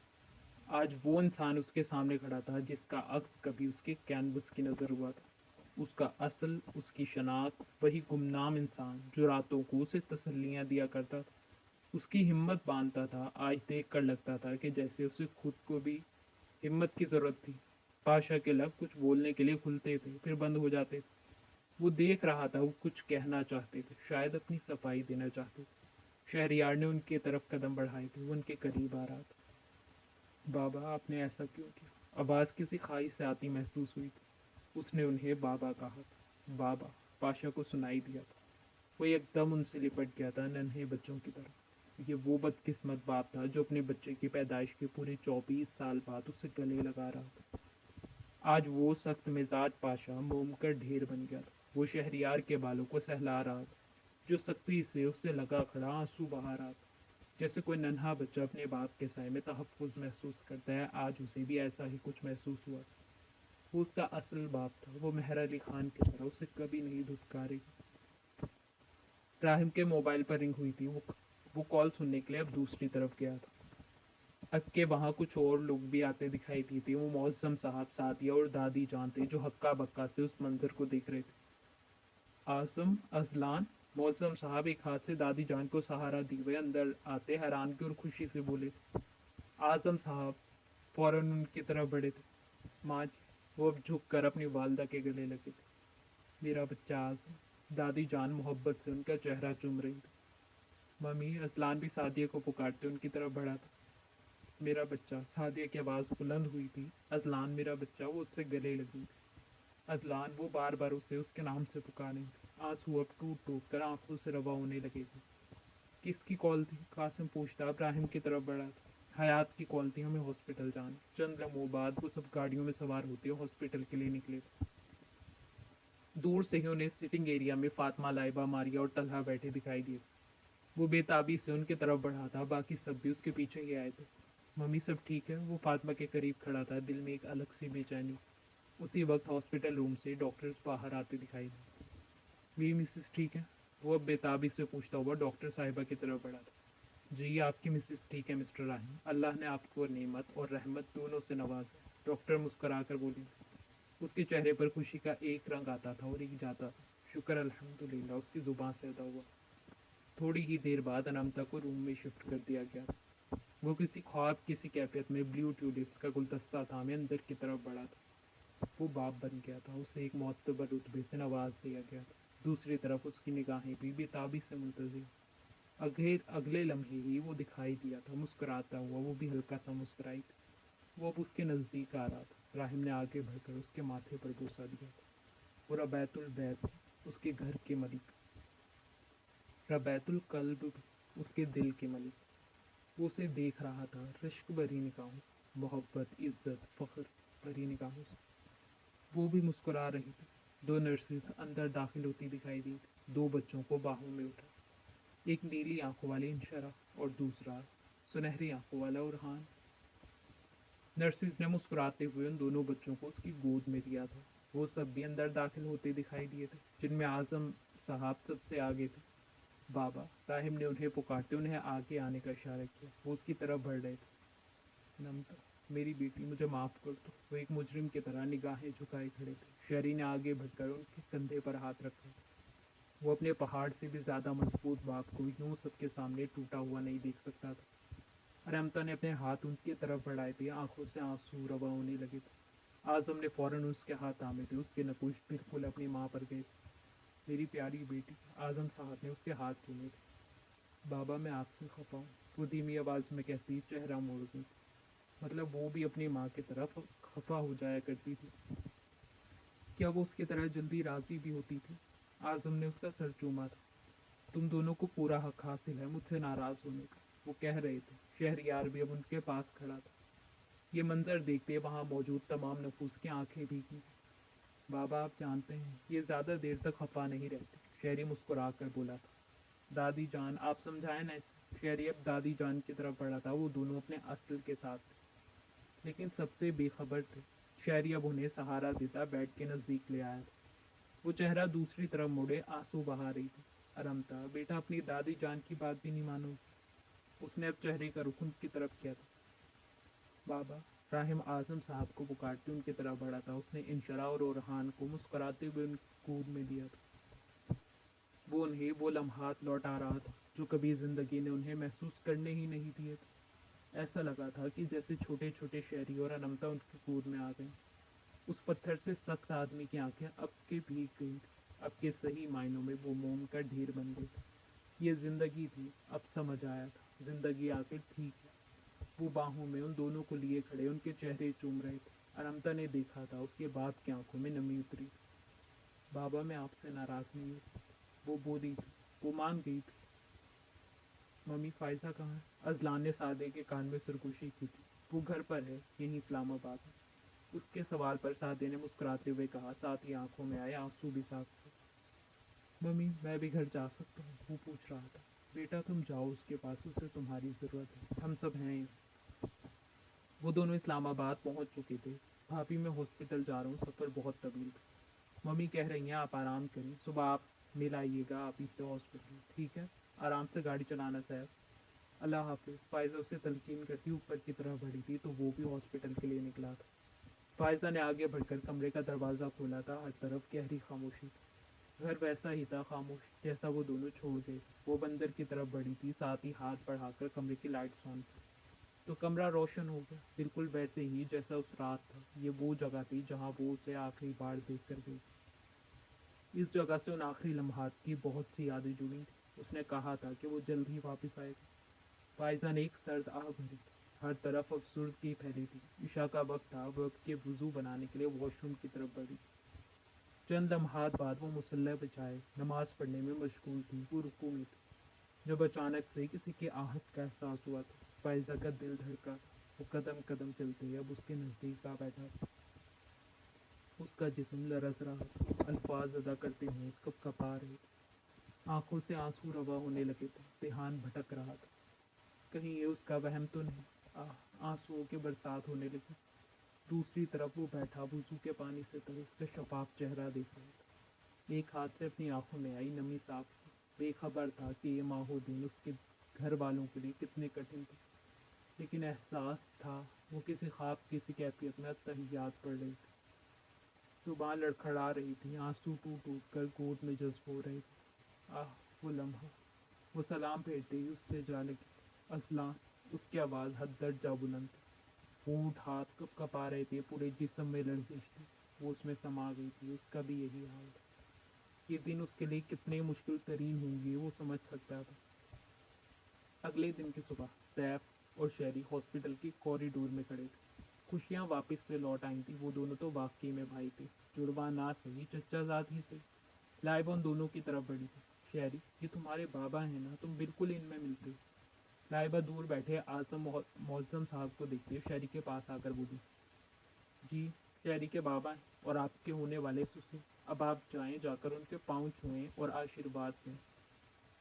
आज वो इंसान उसके सामने खड़ा था जिसका अक्स कभी उसके कैनवस की नजर हुआ था। उसका असल, उसकी शनाख्त, वही गुमनाम इंसान जो रातों को उसे तसल्लियां दिया करता था, उसकी हिम्मत बांधता था। आज देख कर लगता था कि जैसे उसे खुद को भी हिम्मत की जरूरत थी। पाशा के लब कुछ बोलने के लिए खुलते थे फिर बंद हो जाते थे। वो देख रहा था। वो कुछ कहना चाहते थे, शायद अपनी सफाई देना चाहते थे। शहरियार ने उनके तरफ कदम बढ़ाए थे। वो उनके करीब आ रहा था। बाबा, आपने ऐसा क्यों किया? आवाज किसी खाई से आती महसूस हुई थी। उसने उन्हें बाबा कहा था। बाबा, पाशा को सुनाई दिया था। वो एकदम उनसे लिपट गया था, नन्हे बच्चों की तरह। ये वो बदकिस्मत बाप था जो अपने बच्चे की पैदाइश के पूरे 24 साल बाद उसे गले लगा रहा था। आज वो सख्त मिजाज पाशा मोम का ढेर बन गया था। वो शहरियार के बालों को सहला रहा था, जो सख्ती से उससे लगा खड़ा आंसू बहा रहा था। जैसे कोई नन्हा बच्चा अपने बाप के साए में तहफ़्फ़ुज़ महसूस करता है, आज उसे भी ऐसा ही कुछ महसूस हुआ। वो उसका असल बाप था। वो मेहर अली खान की तरह उसे कभी नहीं धुतकारेगा। राहिम के मोबाइल पर रिंग हुई थी। वो कॉल सुनने के लिए अब दूसरी तरफ गया था। अब के वहाँ कुछ और लोग भी आते दिखाई दिए थे। वो मौज़म साहब, सादिया और दादी जान थे, जो हक्का बक्का से उस मंजर को देख रहे थे। आज़म, अजलान। मौज़म साहब एक हाथ से दादी जान को सहारा दिए हुए अंदर आते हैरानगी और खुशी से बोले। आज़म साहब फौरन उनकी तरफ बढ़े थे। माँ जी। वो अब झुक कर अपनी वालदा के गले लगे थे। मेरा बच्चा आज़म। दादी जान मोहब्बत से उनका चेहरा चूम रही थी। मम्मी। अजलान भी सादिया को पुकारते उनकी तरफ बढ़ा था। मेरा बच्चा। सादिया की आवाज़ बुलंद हुई थी। अजलान मेरा बच्चा। वो उससे गले लगी थी। अजलान। वो बार बार उसे उसके नाम से पुकारे थी। आंसू अब टूट टूट कर आंखों से रवा होने लगे थे। किसकी कॉल थी? कासिम पूछता इब्राहिम की तरफ बढ़ा था। हयात की कॉल थी, हमें हॉस्पिटल जाना। चंद लम्हों बाद वो सब गाड़ियों में सवार होते हॉस्पिटल के लिए निकले थे। दूर से ही उन्हें सिटिंग एरिया में फातिमा, लाइबा, मारिया और तलहा बैठे दिखाई दिए। वो बेताबी से उनकी तरफ बढ़ा था। बाकी सब भी उसके पीछे ही आए थे। मम्मी सब ठीक है? वो फातिमा के करीब खड़ा था, दिल में एक अलग सी बेचैनी। उसी वक्त हॉस्पिटल रूम से डॉक्टर्स बाहर आते दिखाई दिए। मेरी मिसेस ठीक है? वो अब बेताबी से पूछता हुआ डॉक्टर साहिबा की तरफ बढ़ा था। जी, आपकी मिसेस ठीक है मिस्टर राहिम। अल्लाह ने आपको नेमत और रहमत दोनों से नवाजा। डॉक्टर मुस्कुरा कर बोली। उसके चेहरे पर खुशी का एक रंग आता था और एक जाता था। शुक्र अल्हम्दुलिल्लाह, उसकी जुबान से अदा हुआ। थोड़ी ही देर बाद अनमता को रूम में शिफ्ट कर दिया गया। वो किसी ख्वाब किसी कैफियत में ब्लू ट्यूलिप्स का गुलदस्ता था में अंदर की तरफ बढ़ा था। वो बाप बन गया था। उसे एक मोतबर रुतबे से नवाज दिया गया था। दूसरी तरफ उसकी निगाहें भी बेताबी से मुंतजिर। अगले लम्हे ही वो दिखाई दिया था, मुस्कुराता हुआ। वो भी हल्का सा मुस्कुराई थी। वो अब उसके नज़दीक आ रहा था। राहिम ने आगे बढ़कर उसके माथे पर बोसा दिया था। वो रबैतुल बैत, उसके घर के मलिक। रबैतुल कल्ब, उसके दिल के मलिक। वो उसे देख रहा था रश्क भरी निगाहों से, मोहब्बत, इज्जत, फख्र भरी निगाहों से। वो भी मुस्कुरा रही थी। दो नर्सेस अंदर दाखिल होती दिखाई दी थी। दो बच्चों को बाहों में उठा। एक नीली आंखों वाली इंशरा और दूसरा सुनहरी आंखों वाला उरहान। नर्सिस ने मुस्कुराते हुए उन दोनों बच्चों को उसकी गोद में दिया था। वो सब भी अंदर दाखिल होते दिखाई दिए थे, जिनमें आजम साहब सबसे आगे थे। बाबा। राहिम ने उन्हें पुकारते उन्हें आगे आने का इशारा किया। वो उसकी तरफ बढ़ रहे थे। नमता, मेरी बेटी, मुझे माफ़ कर दो। वो एक मुजरिम की तरह निगाहें झुकाए खड़े थे। शहरी ने आगे बढ़कर उनके कंधे पर हाथ रखा। वो अपने पहाड़ से भी ज़्यादा मजबूत बाप को यूं सबके सामने टूटा हुआ नहीं देख सकता था। अनमता ने अपने हाथ उनकी तरफ बढ़ाए थे। आंखों से आंसू रवा होने लगे थे। आजम ने फौरन उसके हाथ थामे थे। उसके नकुश बिल्कुल अपनी माँ पर गए थे। मेरी प्यारी बेटी। आजम साहब ने उसके हाथ चूमे थे। बाबा, मैं आपसे खफा हूँ। वो धीमी आवाज़ में कहती चेहरा मोड़ गई। मतलब वो भी अपनी माँ की तरफ खफा हो जाया करती थी। क्या वो उसकी तरह जल्दी राजी भी होती थी? आजम ने उसका सर चूमा था। तुम दोनों को पूरा हक हासिल है मुझसे नाराज होने का, वो कह रहे थे। शहरियार भी अब उनके पास खड़ा था। ये मंजर देखते वहां मौजूद तमाम नफूस की आंखें भीगी। बाबा, आप जानते हैं ये ज्यादा देर तक खफा नहीं रहते, शहरी मुस्कुरा कर बोला था। दादी जान, आप समझाए ना इसे। शहरी अब दादी जान की तरफ बढ़ा था। वो दोनों अपने असल के साथ थे, लेकिन सबसे बेखबर थे। शहरी अब उन्हें सहारा देता बेड के नजदीक ले आया था। वो चेहरा दूसरी तरफ मुड़े आंसू बहा रही थी। अरमता, बेटा अपनी दादी जान की बात भी नहीं मानोगी? उसने अब चेहरे का रुख उनकी तरफ किया था। बाबा। राहिम आजम साहब को पुकारते उनकी तरफ बढ़ा था। उसने इंशरा और ओरहान को मुस्कुराते हुए उनकी गोद में दिया था। वो उन्हें वो लम्हात लौटा रहा था जो कभी जिंदगी ने उन्हें महसूस करने ही नहीं दिए थे। ऐसा लगा था कि जैसे छोटे छोटे शहरी और अनमता उनकी गोद में आ गए। उस पत्थर से सख्त आदमी की आंखें अब के भीग गई थी। अब के सही मायनों में वो मोम का ढेर बन गई थी। ये जिंदगी थी, अब समझ आया था। जिंदगी आखिर ठीक है। वो बाहों में उन दोनों को लिए खड़े उनके चेहरे चूम रहे थे। अनमता ने देखा था, उसके बाद की आंखों में नमी उतरी। बाबा, मैं आपसे नाराज नहीं हूँ, वो बोली थी। वो मान गई थी। मम्मी, फायजा कहाँ है? अजलान ने सादे के कान में सरगोशी की थी। वो घर पर है, यही इस्लामाबाद है। उसके सवाल पर सादे ने मुस्कुराते हुए कहा, साथ ही आंखों में आए आंसू भी साफ थे। मम्मी, मैं भी घर जा सकता हूँ? वो पूछ रहा था। बेटा, तुम जाओ उसके पास, उसे तुम्हारी ज़रूरत है, हम सब हैं यहाँ। वो दोनों इस्लामाबाद पहुँच चुके थे। भाभी, मैं हॉस्पिटल जा रहा हूँ, सफ़र बहुत तवील था। मम्मी कह रही हैं आप आराम करें, सुबह आप मिल आइएगा आप इसे हॉस्पिटल, ठीक है? आराम से गाड़ी चलाना सैफ। अल्लाह हाफिज़। फायजा उसे तलकीन करती ऊपर की तरफ बढ़ी थी तो वो भी हॉस्पिटल के लिए निकला था। फायजा ने आगे बढ़कर कमरे का दरवाज़ा खोला था। हर तरफ गहरी खामोशी थी। घर वैसा ही था, खामोश जैसा वो दोनों छोड़ गए। वो बंदर की तरफ बढ़ी थी, साथ ही हाथ बढ़ाकर कमरे की लाइट्स ऑन की तो कमरा रोशन हो गया, बिल्कुल वैसे ही जैसा उस रात था। ये वो जगह थी जहाँ वो उसे आखिरी बार देख कर गई। इस जगह से उन आखिरी लम्हात की बहुत सी यादें जुड़ी थी। उसने कहा था कि वो जल्द ही वापस आएगा। फायजा ने एक सर्द आह भरी। हर तरफ अफसुर्दगी फैली थी। इशा का वक्त था, वक्त के वजू बनाने के लिए वॉशरूम की तरफ बढ़ी। चंद लम्हात बाद वो मुसल्ला बिछाए नमाज पढ़ने में मशगूल थी। वो रुकू में थी जब अचानक से किसी के आहट का एहसास हुआ था। फायजा का दिल धड़का था। वो कदम कदम चलते अब उसके नज़दीक आ बैठा था। उसका जिस्म लरस रहा था, अल्फाज अदा करते हुए कपकपा रहे थे। आंखों से आंसू रवा होने लगे थे, ध्यान भटक रहा था। कहीं ये उसका वहम तो नहीं? आंसुओं की बरसात होने लगी। दूसरी तरफ वो बैठा वजू के पानी से तर उसका शफाफ चेहरा देख रहा था। एक हाथ से अपनी आंखों में आई नमी साफ की। बेखबर था कि ये माहो दिन उसके घर वालों के लिए कितने कठिन थे, लेकिन एहसास था वो किसी ख्वाब किसी कैफियत में तहियात पड़ रही थी। सुबह लड़खड़ा रही थी, आंसू टूट टूट कर गोद में जज्ब हो रहे थे। आह, वो लम्हा! वो सलाम फेरते ही उससे जा लगी। असला! उसकी आवाज़ हद दर्ज जा बुलंद थी। होंठ हाथ कँपा रहे थे, पूरे जिस्म में लर्जिश थी। वो उसमें समा गई थी। उसका भी यही हाल था। ये दिन उसके लिए कितने मुश्किल तरीन होंगे वो समझ सकता था। अगले दिन की सुबह सैफ और शेरी हॉस्पिटल के कॉरिडोर में खड़े थे। खुशियाँ वापस से लौट आई थी। वो दोनों तो वाकई में भाई थे। जुड़वा ना सही, चचाजाद ही सही। लाइबा उन दोनों की तरफ बढ़ी थी। शेरी, ये तुम्हारे बाबा हैं ना? तुम बिल्कुल इनमें मिलते हो। लाइबा दूर बैठे आजम मौजम साहब को देखते शेरी के पास आकर बोली, जी, शेरी के बाबा हैं और आपके होने वाले ससुर। अब आप जाएं, जाकर उनके पाँव छुएं और आशीर्वाद दें।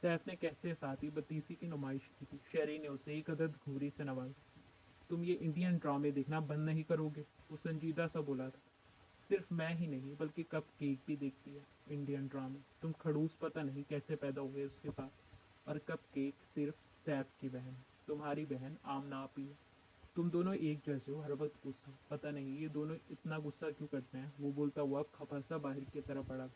सैफ ने कहते साथ ही बतीसी की नुमाइश की थी। शेरी ने उसे एक अदद घूरी से नवाजा। तुम ये इंडियन ड्रामे देखना बंद नहीं करोगे? वो संजीदा सा बोला था। सिर्फ मैं ही नहीं बल्कि कप केक भी देखती है इंडियन ड्रामे। तुम खड़ूस पता नहीं कैसे पैदा हुए उसके साथ। और कप केक सिर्फ सैफ की बहन, तुम्हारी बहन आमना आपी है। तुम दोनों एक जैसे हो, हर वक्त गुस्सा। पता नहीं ये दोनों इतना गुस्सा क्यों करते हैं? वो बोलता हुआ खफा सा बाहर की तरफ बढ़ा।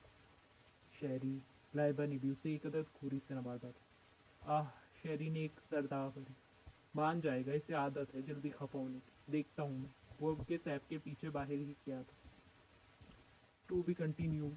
शहरी लाइबा ने भी उसे एक अदद खूरी से नवाजा था। आह! शहरी ने एक सरदार भरी। मान जाएगा, इसे आदत है जल्दी खफा होने की। देखता हूँ मैं। वो उसके सैफ के पीछे बाहर ही किया था। To be continue.